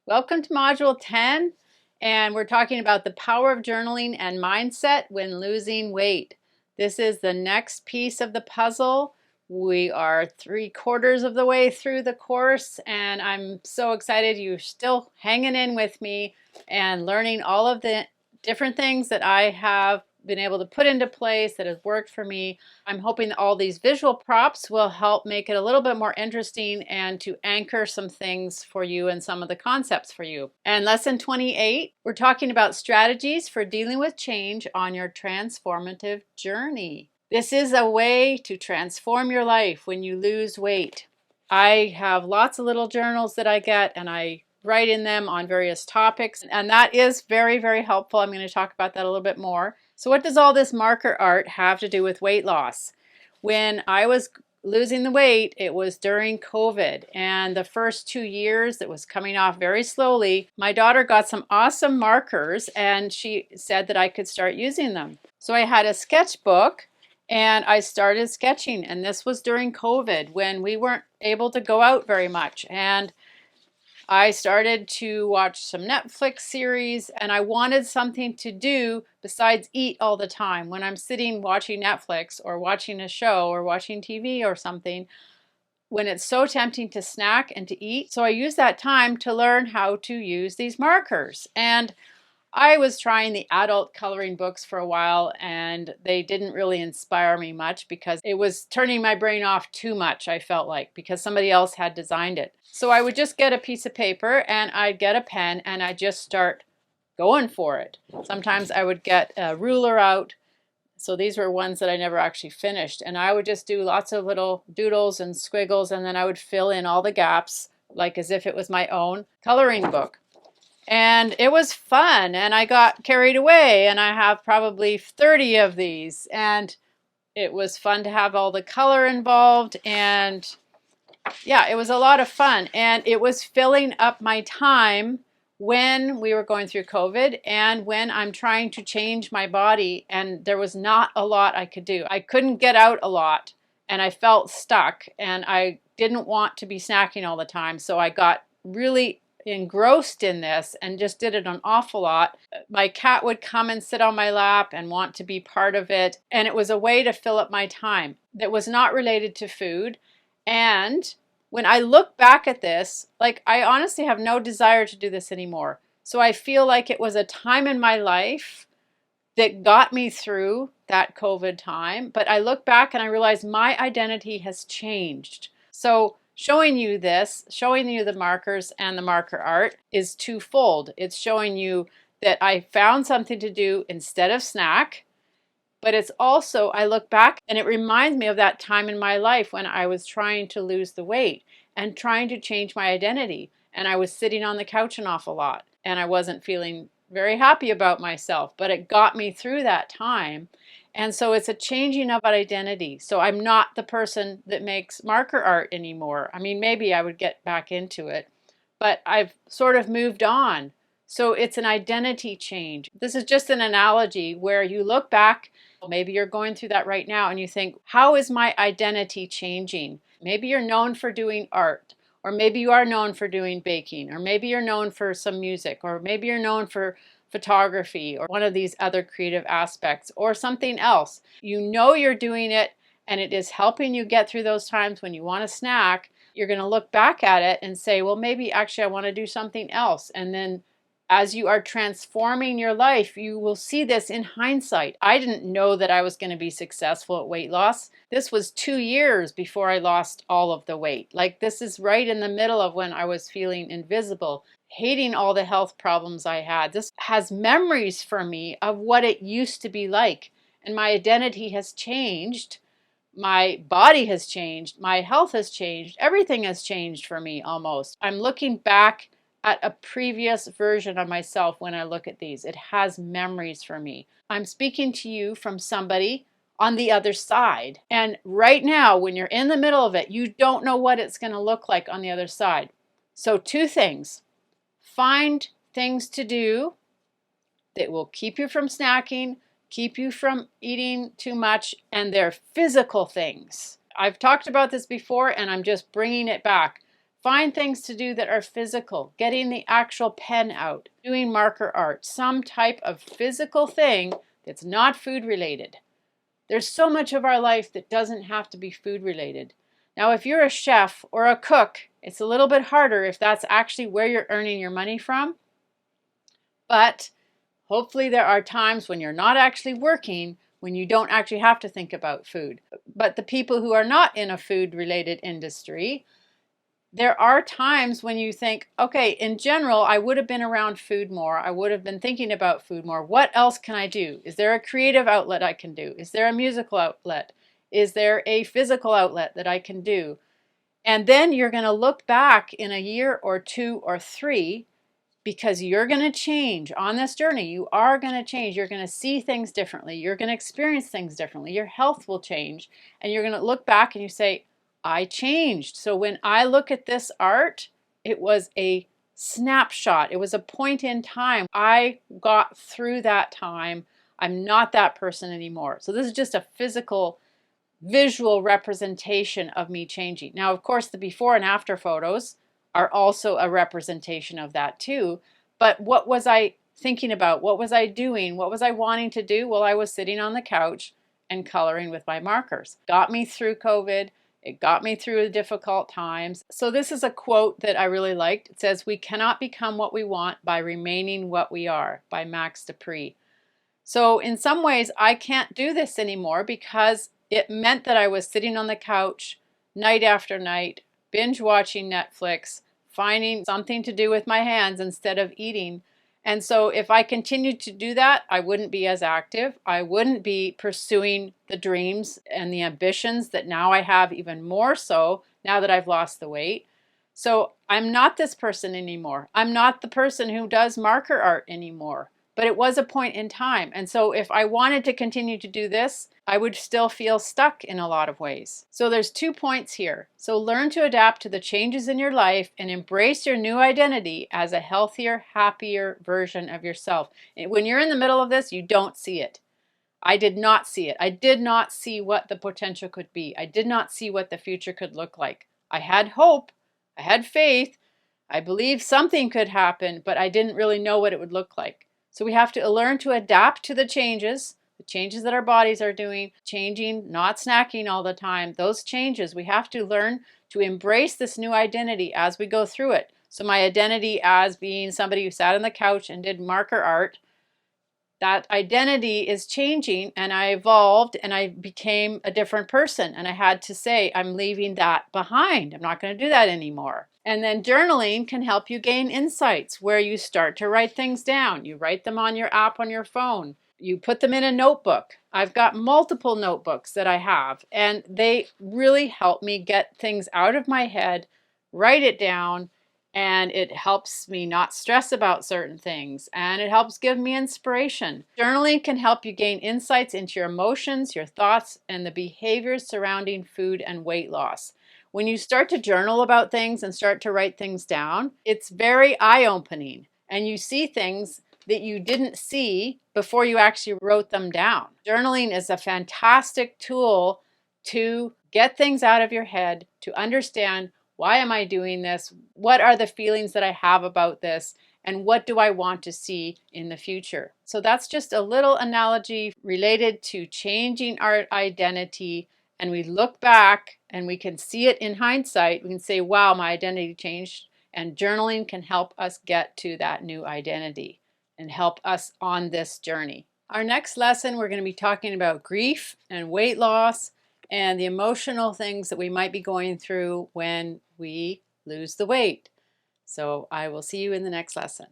Welcome to Module 10, and we're talking about the power of journaling and mindset when losing weight. This is the next piece of the puzzle. We are 3/4 of the way through the course, and I'm so excited you're still hanging in with me and learning all of the different things that I have been able to put into place that has worked for me. I'm hoping that all these visual props will help make it a little bit more interesting and to anchor some things for you and some of the concepts for you. And lesson 28, we're talking about strategies for dealing with change on your transformative journey. This is a way to transform your life when you lose weight. I have lots of little journals that I get, and I write in them on various topics, and that is very, very helpful. I'm going to talk about that a little bit more. So what does all this marker art have to do with weight loss? When I was losing the weight, it was during COVID, and the first 2 years it was coming off very slowly. My daughter got some awesome markers, and she said that I could start using them. So I had a sketchbook, and I started sketching, and this was during COVID when we weren't able to go out very much. And I started to watch some Netflix series, and I wanted something to do besides eat all the time. When I'm sitting watching Netflix or watching a show or watching TV or something, when it's so tempting to snack and to eat. So I use that time to learn how to use these markers. And I was trying the adult coloring books for a while, and they didn't really inspire me much because it was turning my brain off too much, I felt like, because somebody else had designed it. So I would just get a piece of paper and I'd get a pen and I'd just start going for it. Sometimes I would get a ruler out. So these were ones that I never actually finished. And I would just do lots of little doodles and squiggles, and then I would fill in all the gaps like as if it was my own coloring book. And it was fun, and I got carried away, and I have probably 30 of these, and it was fun to have all the color involved, and yeah, it was a lot of fun, and it was filling up my time when we were going through COVID and when I'm trying to change my body, and there was not a lot I could do. I couldn't get out a lot, and I felt stuck, and I didn't want to be snacking all the time, so I got really engrossed in this and just did it an awful lot. My cat would come and sit on my lap and want to be part of it, and it was a way to fill up my time that was not related to food. And when I look back at this, like, I honestly have no desire to do this anymore. So I feel like it was a time in my life that got me through that COVID time. But I look back and I realize my identity has changed. So showing you this, showing you the markers and the marker art is twofold. It's showing you that I found something to do instead of snack. But it's also, I look back and it reminds me of that time in my life when I was trying to lose the weight and trying to change my identity. And I was sitting on the couch an awful lot and I wasn't feeling very happy about myself, but it got me through that time. And so it's a changing of identity. So I'm not the person that makes marker art anymore. I mean, maybe I would get back into it, but I've sort of moved on. So it's an identity change. This is just an analogy where you look back. Maybe you're going through that right now and you think, how is my identity changing? Maybe you're known for doing art, or maybe you are known for doing baking, or maybe you're known for some music, or maybe you're known for photography or one of these other creative aspects or something else. You know you're doing it and it is helping you get through those times when you want a snack. You're going to look back at it and say, well, maybe actually I want to do something else. And then as you are transforming your life, you will see this in hindsight. I didn't know that I was going to be successful at weight loss. This was 2 years before I lost all of the weight. Like, this is right in the middle of when I was feeling invisible, hating all the health problems I had. This has memories for me of what it used to be like. And my identity has changed. My body has changed. My health has changed. Everything has changed for me almost. I'm looking back at a previous version of myself when I look at these. It has memories for me. I'm speaking to you from somebody on the other side. And right now, when you're in the middle of it, you don't know what it's going to look like on the other side. So 2 things. Find things to do that will keep you from snacking, keep you from eating too much, and they're physical things. I've talked about this before and I'm just bringing it back. Find things to do that are physical, getting the actual pen out, doing marker art, some type of physical thing that's not food related. There's so much of our life that doesn't have to be food related. Now, if you're a chef or a cook, it's a little bit harder if that's actually where you're earning your money from. But hopefully there are times when you're not actually working, when you don't actually have to think about food. But the people who are not in a food related industry, there are times when you think, okay, in general, I would have been around food more. I would have been thinking about food more. What else can I do? Is there a creative outlet I can do? Is there a musical outlet? Is there a physical outlet that I can do? And then you're going to look back in a year or 2 or 3, because you're going to change on this journey. You are going to change. You're going to see things differently. You're going to experience things differently. Your health will change. And you're going to look back and you say, I changed. So when I look at this art, it was a snapshot. It was a point in time. I got through that time. I'm not that person anymore. So this is just a physical, visual representation of me changing. Now, of course, the before and after photos are also a representation of that too. But what was I thinking about? What was I doing? What was I wanting to do? Well, I was sitting on the couch and coloring with my markers. Got me through COVID. It got me through the difficult times. So this is a quote that I really liked. It says, "We cannot become what we want by remaining what we are," by Max Dupree. So in some ways, I can't do this anymore because it meant that I was sitting on the couch night after night, binge watching Netflix, finding something to do with my hands instead of eating. And so if I continued to do that, I wouldn't be as active. I wouldn't be pursuing the dreams and the ambitions that now I have, even more so now that I've lost the weight. So I'm not this person anymore. I'm not the person who does marker art anymore. But it was a point in time. And so if I wanted to continue to do this, I would still feel stuck in a lot of ways. So there's 2 points here. So learn to adapt to the changes in your life and embrace your new identity as a healthier, happier version of yourself. And when you're in the middle of this, you don't see it. I did not see it. I did not see what the potential could be. I did not see what the future could look like. I had hope. I had faith. I believed something could happen, but I didn't really know what it would look like. So we have to learn to adapt to the changes that our bodies are doing, changing, not snacking all the time. Those changes, we have to learn to embrace this new identity as we go through it. So my identity as being somebody who sat on the couch and did marker art, that identity is changing, and I evolved and I became a different person. And I had to say, I'm leaving that behind. I'm not going to do that anymore. And then journaling can help you gain insights where you start to write things down. You write them on your app on your phone. You put them in a notebook. I've got multiple notebooks that I have, and they really help me get things out of my head, write it down, and it helps me not stress about certain things, and it helps give me inspiration. Journaling can help you gain insights into your emotions, your thoughts, and the behaviors surrounding food and weight loss. When you start to journal about things and start to write things down, it's very eye-opening, and you see things that you didn't see before you actually wrote them down. Journaling is a fantastic tool to get things out of your head, to understand, why am I doing this? What are the feelings that I have about this? And what do I want to see in the future? So that's just a little analogy related to changing our identity. And we look back and we can see it in hindsight. We can say, wow, my identity changed. And journaling can help us get to that new identity and help us on this journey. Our next lesson, we're going to be talking about grief and weight loss and the emotional things that we might be going through when we lose the weight. So I will see you in the next lesson.